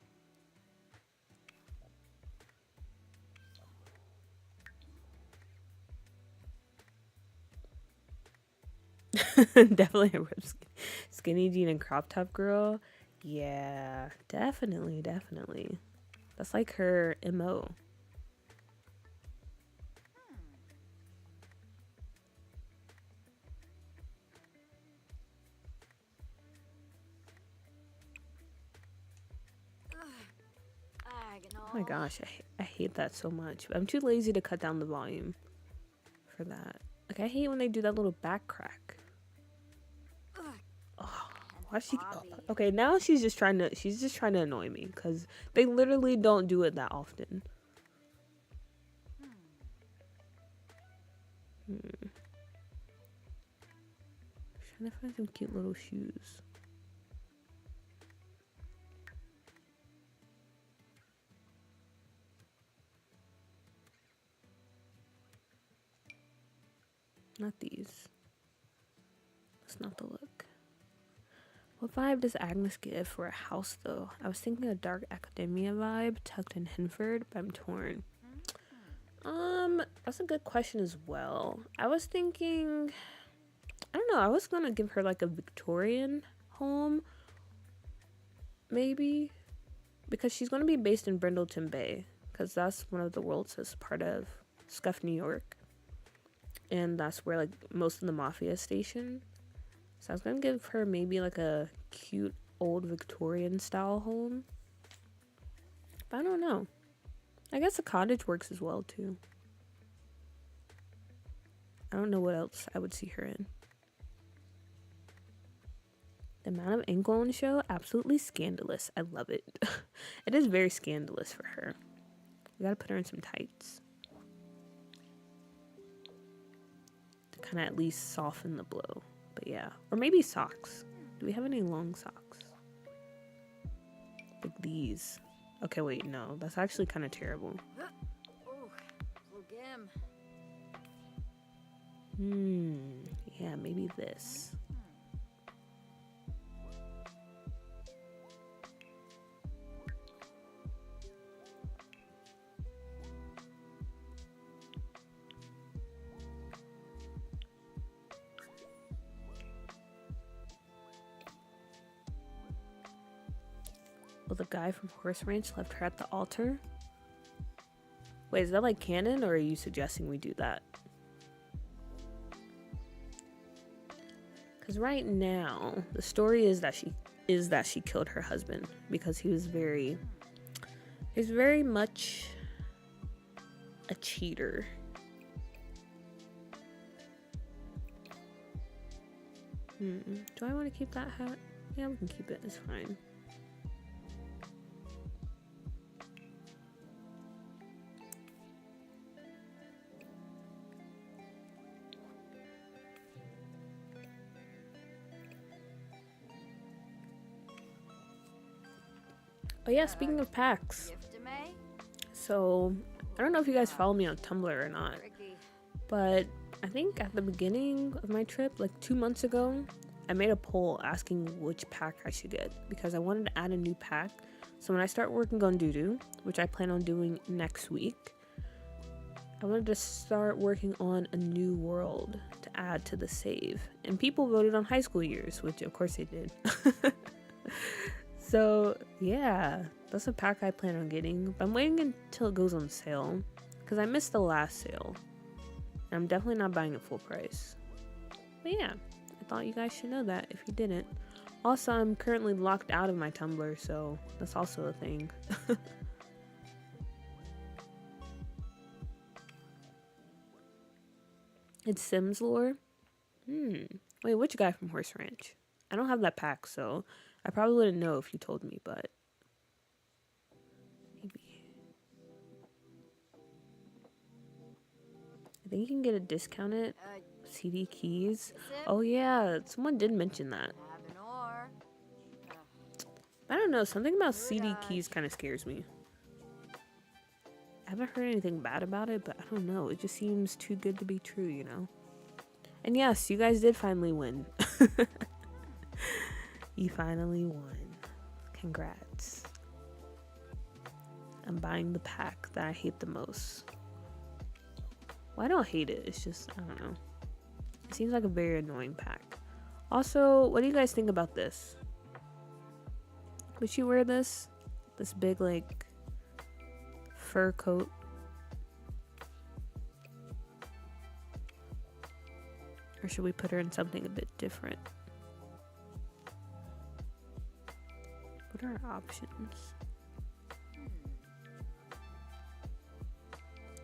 Definitely a ripped skinny jean and crop top girl. Yeah, definitely. That's like her MO. Oh my gosh, I hate that so much. I'm too lazy to cut down the volume for that. Like, I hate when they do that little back crack. Oh, why she? Oh, okay, now she's just trying to annoy me because they literally don't do it that often. Trying to find some cute little shoes. Not these. That's not the look. What vibe does Agnes give for a house, though? I was thinking a dark academia vibe tucked in Hinford, but I'm torn. That's a good question as well. I was thinking, I don't know, I was gonna give her like a Victorian home, maybe, because she's gonna be based in Brindleton Bay, because that's one of the worlds that's part of Scuff, New York. And that's where like most of the mafia is stationed. So I was gonna give her maybe like a cute old Victorian style home. But I don't know. I guess a cottage works as well too. I don't know what else I would see her in. The amount of ankle on the show, absolutely scandalous. I love it. It is very scandalous for her. We gotta put her in some tights. Kind of at least soften the blow, but yeah, or maybe socks. Do we have any long socks like these? Okay, wait, no, that's actually kind of terrible. Yeah, maybe this. Well, the guy from Horse Ranch left her at the altar. Wait, is that like canon, or are you suggesting we do that? Because right now, the story is that she killed her husband because he was very much a cheater. Do I want to keep that hat? Yeah, we can keep it. It's fine. Oh yeah, speaking of packs. So, I don't know if you guys follow me on Tumblr or not, but I think at the beginning of my trip, like 2 months ago, I made a poll asking which pack I should get because I wanted to add a new pack. So when I start working on Doodoo, which I plan on doing next week, I wanted to start working on a new world to add to the save. And people voted on high school years, which of course they did. So yeah, that's a pack I plan on getting. But I'm waiting until it goes on sale because I missed the last sale. And I'm definitely not buying it full price. But yeah, I thought you guys should know that if you didn't. Also, I'm currently locked out of my Tumblr, so that's also a thing. It's Sims lore. Wait, which guy from Horse Ranch? I don't have that pack, so I probably wouldn't know if you told me, but maybe. I think you can get a discounted CD keys. Oh yeah, someone did mention that. I don't know, something about CD keys kind of scares me. I haven't heard anything bad about it, but I don't know. It just seems too good to be true, you know? And yes, you guys did finally win. You finally won. Congrats. I'm buying the pack that I hate the most. Well, I don't hate it. It's just, I don't know. It seems like a very annoying pack. Also, what do you guys think about this? Would you wear this? This big, like, fur coat? Or should we put her in something a bit different? What are our options?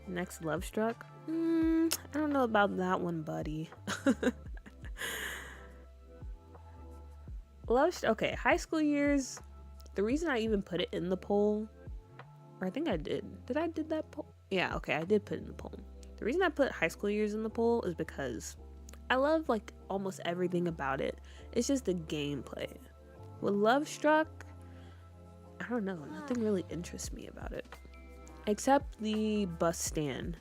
Next, Love Struck? I don't know about that one, buddy. Okay, high school years. The reason I even put it in the poll, or I think I did. Did I did that poll? Yeah, okay, I did put it in the poll. The reason I put high school years in the poll is because I love like almost everything about it. It's just the gameplay. With Love Struck, I don't know, nothing really interests me about it. Except the bus stand.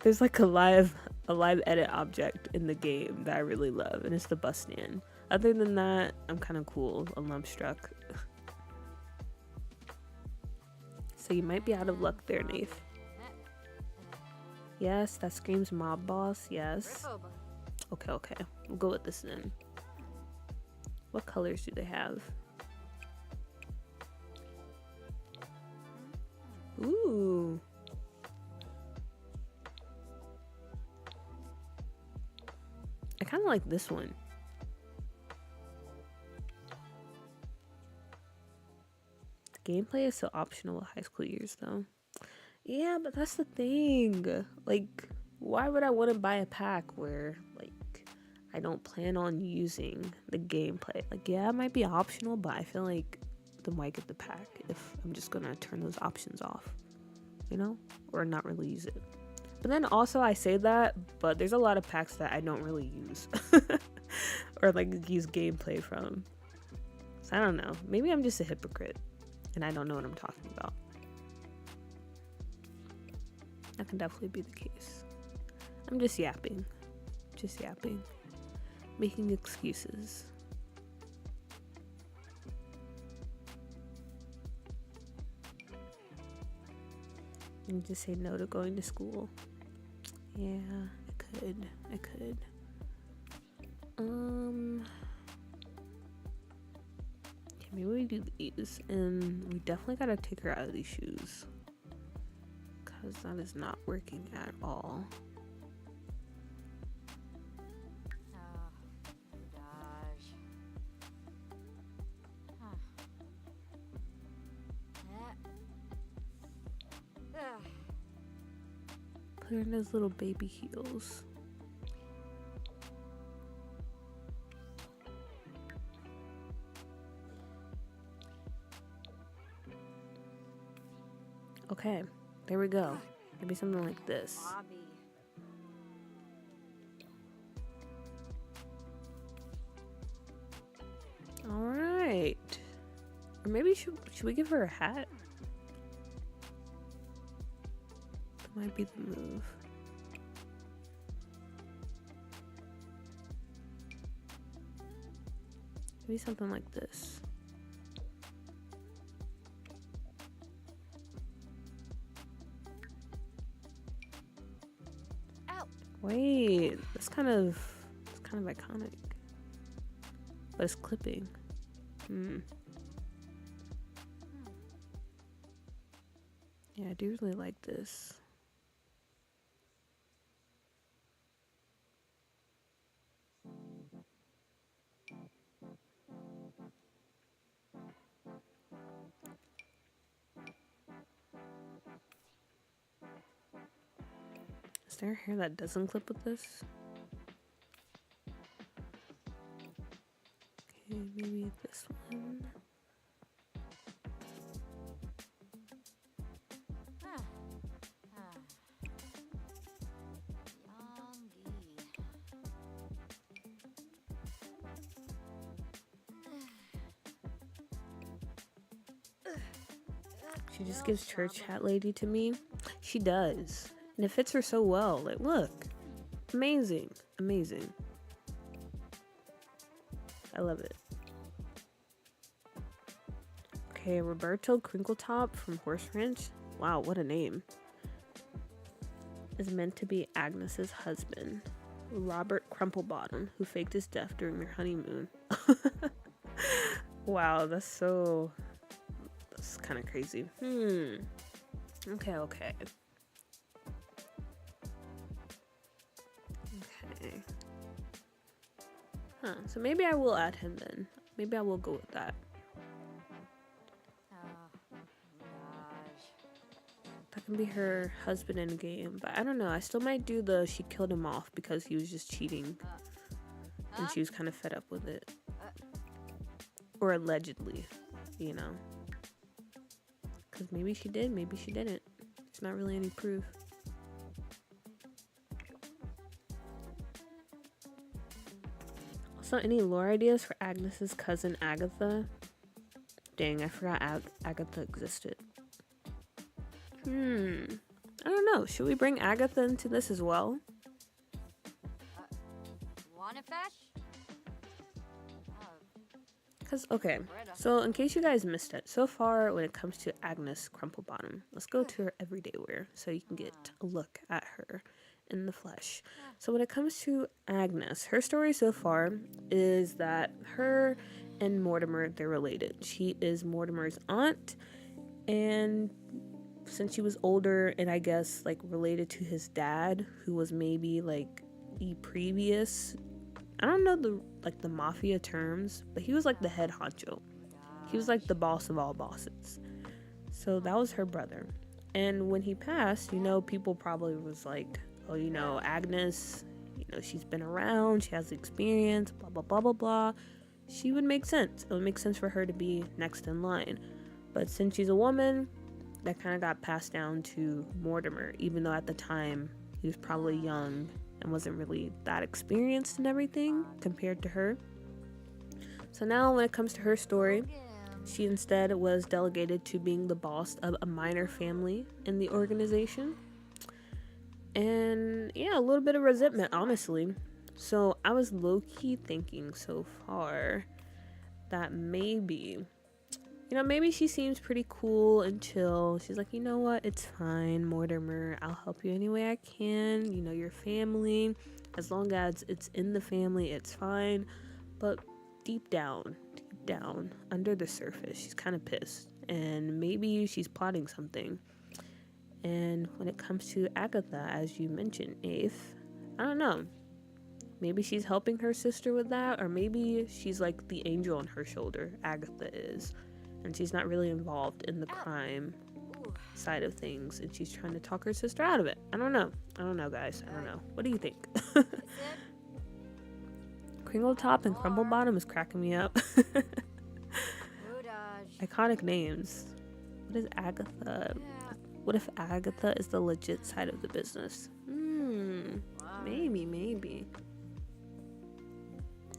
There's like a live edit object in the game that I really love, and it's the bus stand. Other than that, I'm kind of cool on Love Struck. So you might be out of luck there, Nath. Yes, that screams mob boss. Yes. Okay. We'll go with this then. What colors do they have? Ooh. I kind of like this one. The gameplay is so optional with high school years, though. Yeah, but that's the thing. Like, why would I want to buy a pack where, like, I don't plan on using the gameplay? Like, yeah, it might be optional, but I feel like then why get the pack if I'm just gonna turn those options off, you know, or not really use it. But then also I say that, but there's a lot of packs that I don't really use or like use gameplay from. So I don't know, maybe I'm just a hypocrite and I don't know what I'm talking about. That can definitely be the case. I'm just yapping, making excuses. And just say no to going to school. Yeah, I could. Okay, maybe we do these, and we definitely gotta take her out of these shoes, cause that is not working at all. Put her in those little baby heels. Okay, there we go. Maybe something like this. All right. Or maybe should we give her a hat? That might be the move. Maybe something like this.
Ow.
Wait, that's kind of iconic. But it's clipping. Yeah, I do really like this. there a hair that doesn't clip with this? Okay, maybe this one. She just gives church hat lady to me. She does. And it fits her so well. Like, look. Amazing. Amazing. I love it. Okay, Roberto Crinkletop from Horse Ranch. Wow, what a name. Is meant to be Agnes's husband. Robert Crumplebottom, who faked his death during their honeymoon. Wow, that's kind of crazy. Okay. Okay. Huh, so maybe I will add him then. Maybe I will go with that. That can be her husband in game, but I don't know. I still might do the she killed him off because he was just cheating. And she was kind of fed up with it. Or allegedly, you know. Because maybe she did, maybe she didn't. There's not really any proof. Also, any lore ideas for Agnes's cousin Agatha? Dang, I forgot Agatha existed. I don't know. Should we bring Agatha into this as well?
Wanna fish?
Because, okay, so in case you guys missed it, so far when it comes to Agnes Crumplebottom, let's go to her everyday wear so you can get a look at her in the flesh. So when it comes to Agnes, her story so far is that her and Mortimer, they're related. She is Mortimer's aunt, and since she was older and I guess like related to his dad, who was maybe like the previous, I don't know the mafia terms, but he was like the head honcho. He was like the boss of all bosses. So that was her brother. And when he passed, you know, people probably was like, oh, you know, Agnes, you know, she's been around, she has experience, blah, blah, blah, blah, blah. She would make sense. It would make sense for her to be next in line. But since she's a woman, that kind of got passed down to Mortimer, even though at the time he was probably young and wasn't really that experienced in everything compared to her. So now when it comes to her story, she instead was delegated to being the boss of a minor family in the organization. And yeah, a little bit of resentment, honestly. So I was low-key thinking so far that maybe, you know, maybe she seems pretty cool and chill. She's like, you know what? It's fine, Mortimer. I'll help you any way I can. You know, your family. As long as it's in the family, it's fine. But deep down, under the surface, she's kind of pissed. And maybe she's plotting something. And when it comes to Agatha, as you mentioned, Ace, I don't know. Maybe she's helping her sister with that. Or maybe she's like the angel on her shoulder, Agatha is. And she's not really involved in the crime side of things, and she's trying to talk her sister out of it. I don't know, guys. I don't know. What do you think? Crinkletop and Crumplebottom is cracking me up. Iconic names. What is Agatha? What if Agatha is the legit side of the business? Maybe.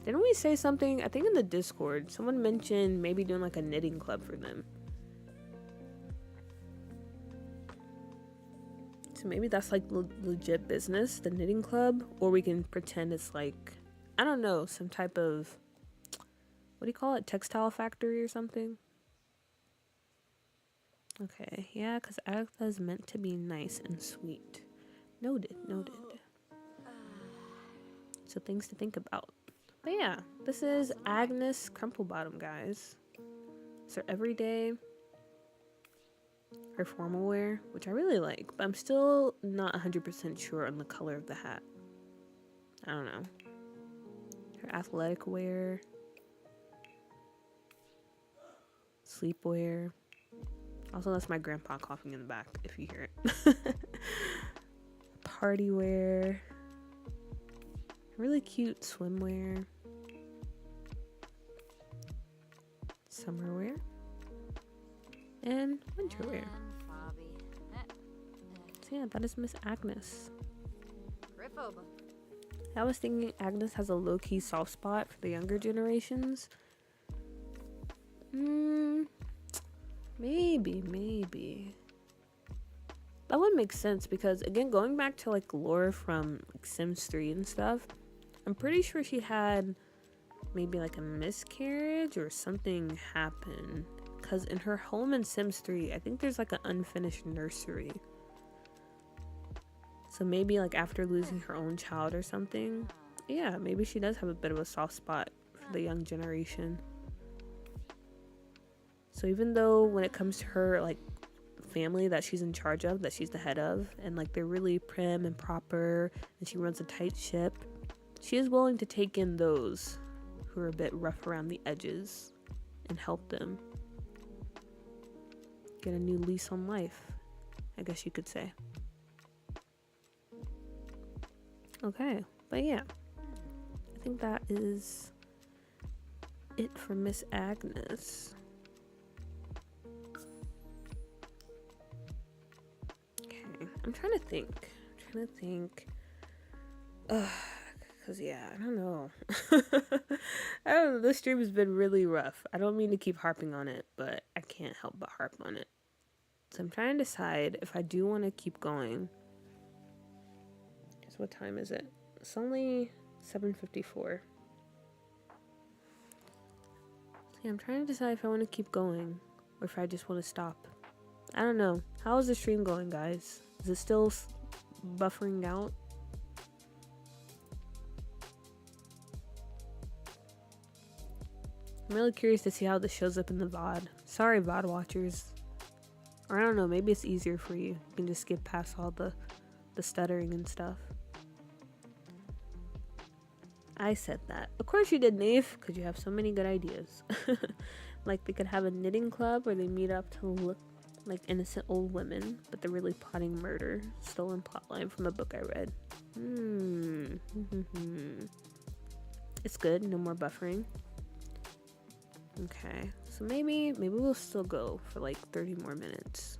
Didn't we say something? I think in the Discord, someone mentioned maybe doing like a knitting club for them. So maybe that's like legit business, the knitting club, or we can pretend it's like, I don't know, some type of, what do you call it? Textile factory or something? Okay, yeah, because Agatha is meant to be nice and sweet. Noted. So things to think about. But yeah, this is Agnes Crumplebottom, guys. It's her everyday, her formal wear, which I really like, but I'm still not 100% sure on the color of the hat. I don't know. Her athletic wear, sleepwear. Also, that's my grandpa coughing in the back, if you hear it. party wear, really cute swimwear, summer wear, and winter wear.
And Bobby.
So yeah, that is Miss Agnes.
Griffoba.
I was thinking Agnes has a low-key soft spot for the younger generations. Maybe. That would make sense because, again, going back to like lore from like Sims 3 and stuff, I'm pretty sure she had maybe like a miscarriage or something happen. Because in her home in Sims 3, I think there's like an unfinished nursery. So maybe like after losing her own child or something, yeah, maybe she does have a bit of a soft spot for the young generation. So even though when it comes to her like family that she's in charge of, that she's the head of, and like they're really prim and proper and she runs a tight ship, she is willing to take in those who are a bit rough around the edges and help them get a new lease on life, I guess you could say. Okay, but yeah, I think that is it for Miss Agnes. Okay, I'm trying to think. Cause yeah, I don't know. I don't know, this stream has been really rough. I don't mean to keep harping on it, but I can't help but harp on it. So I'm trying to decide if I do want to keep going. What time is it? It's only 7:54. See, I'm trying to decide if I want to keep going or if I just want to stop. I don't know. How is the stream going, guys? Is it still buffering out? I'm really curious to see how this shows up in the VOD. Sorry, VOD watchers. Or I don't know, maybe it's easier for you. You can just skip past all the stuttering and stuff. I said that. Of course you did, Nave, because you have so many good ideas. Like they could have a knitting club where they meet up to look like innocent old women, but they're really plotting murder. Stolen plotline from a book I read. It's good. No more buffering. Okay. So maybe we'll still go for like 30 more minutes.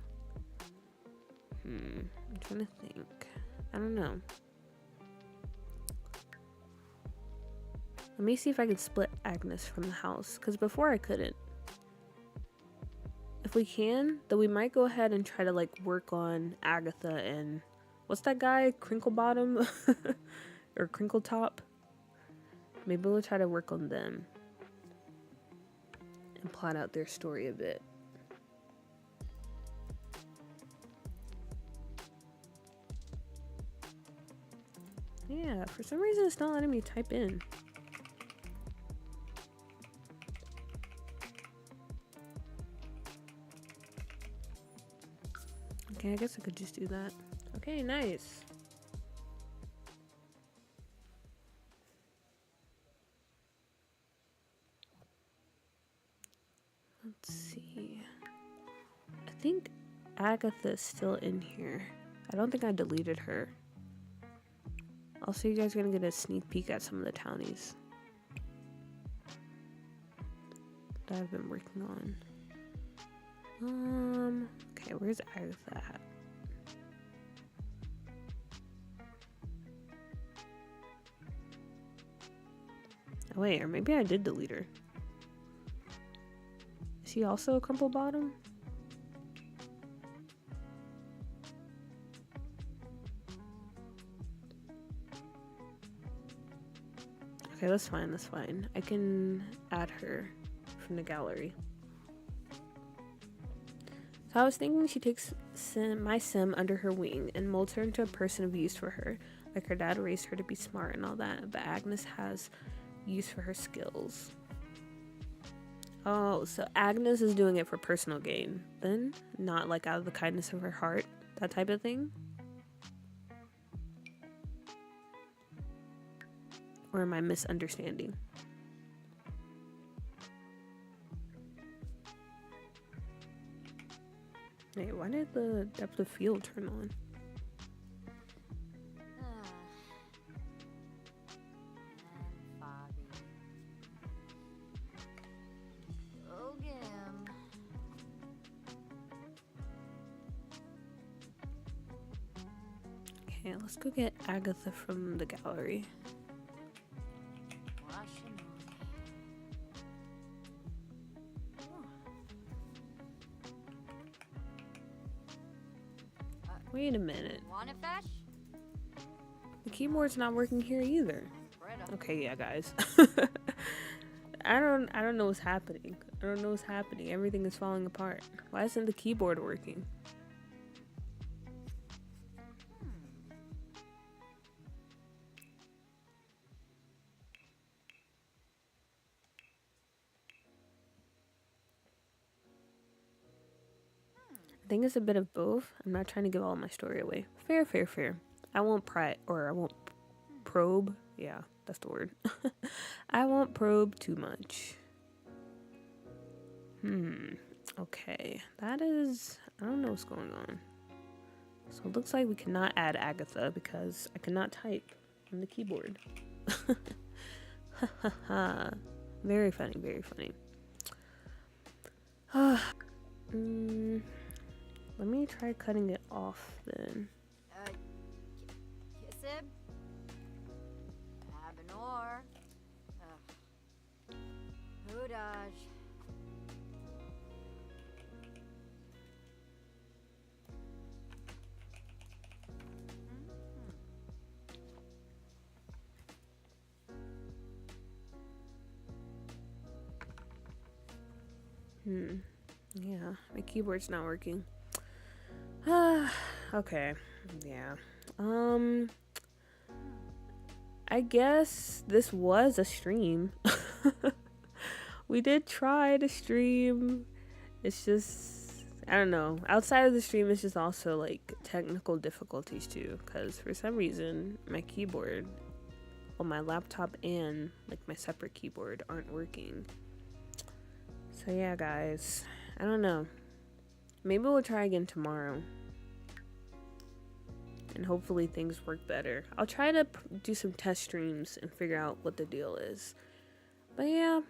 I'm trying to think. I don't know. Let me see if I can split Agnes from the house, because before I couldn't. If we can, then we might go ahead and try to like work on Agatha and what's that guy? Crumplebottom or Crinkletop? Maybe we'll try to work on them and plot out their story a bit. Yeah, for some reason it's not letting me type in. Okay, I guess I could just do that. Okay, nice. Let's see. I think Agatha's still in here. I don't think I deleted her. Also, you guys are gonna get a sneak peek at some of the townies that I've been working on. Okay, where's Agatha at? Oh wait, or maybe I did delete her. Is she also a Crumplebottom? Okay, that's fine, that's fine. I can add her from the gallery. So I was thinking she takes my sim under her wing and molds her into a person of use for her. Like her dad raised her to be smart and all that, but Agnes has use for her skills. Oh, so Agnes is doing it for personal gain, then? Not like out of the kindness of her heart, that type of thing? Or am I misunderstanding? Wait, why did the depth of field turn on? Okay, let's go get Agatha from the gallery. Wait a minute. The keyboard's not working here either. Okay, yeah, guys. I don't know what's happening. I don't know what's happening. Everything is falling apart. Why isn't the keyboard working? I think it's a bit of both. I'm not trying to give all my story away. Fair, fair, fair. I won't probe. Yeah, that's the word. I won't probe too much. Okay. That is... I don't know what's going on. So it looks like we cannot add Agatha because I cannot type on the keyboard. Very funny, very funny. Let me try cutting it off then.
Kissib? Abenor? Hudaj.
Yeah, my keyboard's not working. Okay. Yeah. I guess this was a stream. We did try to stream. It's just, I don't know. Outside of the stream, it's just also like technical difficulties too. Because for some reason, my keyboard, well, my laptop and like my separate keyboard aren't working. So yeah, guys, I don't know. Maybe we'll try again tomorrow. And hopefully things work better. I'll try to do some test streams and figure out what the deal is. But yeah,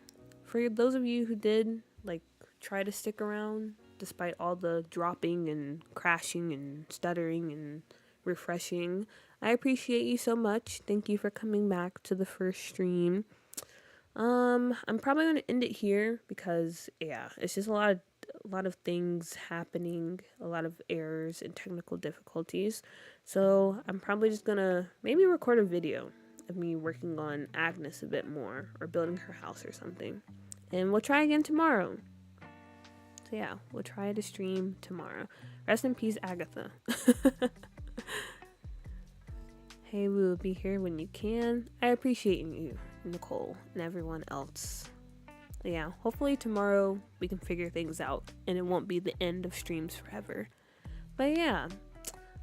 for those of you who did like try to stick around despite all the dropping and crashing and stuttering and refreshing, I appreciate you so much. Thank you for coming back to the first stream. I'm probably going to end it here because yeah, it's just a lot of things happening, a lot of errors and technical difficulties. So I'm probably just gonna maybe record a video of me working on Agnes a bit more or building her house or something. And we'll try again tomorrow. So yeah, we'll try to stream tomorrow. Rest in peace, Agatha. Hey, we will be here when you can. I appreciate you, Nicole, and everyone else. Yeah, hopefully tomorrow we can figure things out and it won't be the end of streams forever. But yeah,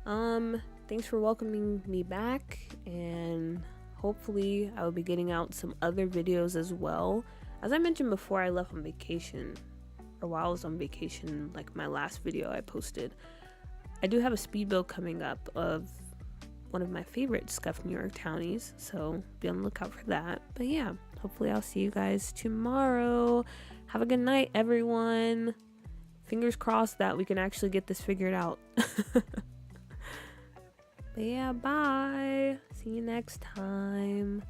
thanks for welcoming me back, and hopefully I will be getting out some other videos as well. As I mentioned before, I left on vacation, or while I was on vacation, like my last video I posted, I do have a speed build coming up of one of my favorite scuffed New York townies, so be on the lookout for that. But yeah, hopefully I'll see you guys tomorrow. Have a good night, everyone. Fingers crossed that we can actually get this figured out. But yeah, bye. See you next time.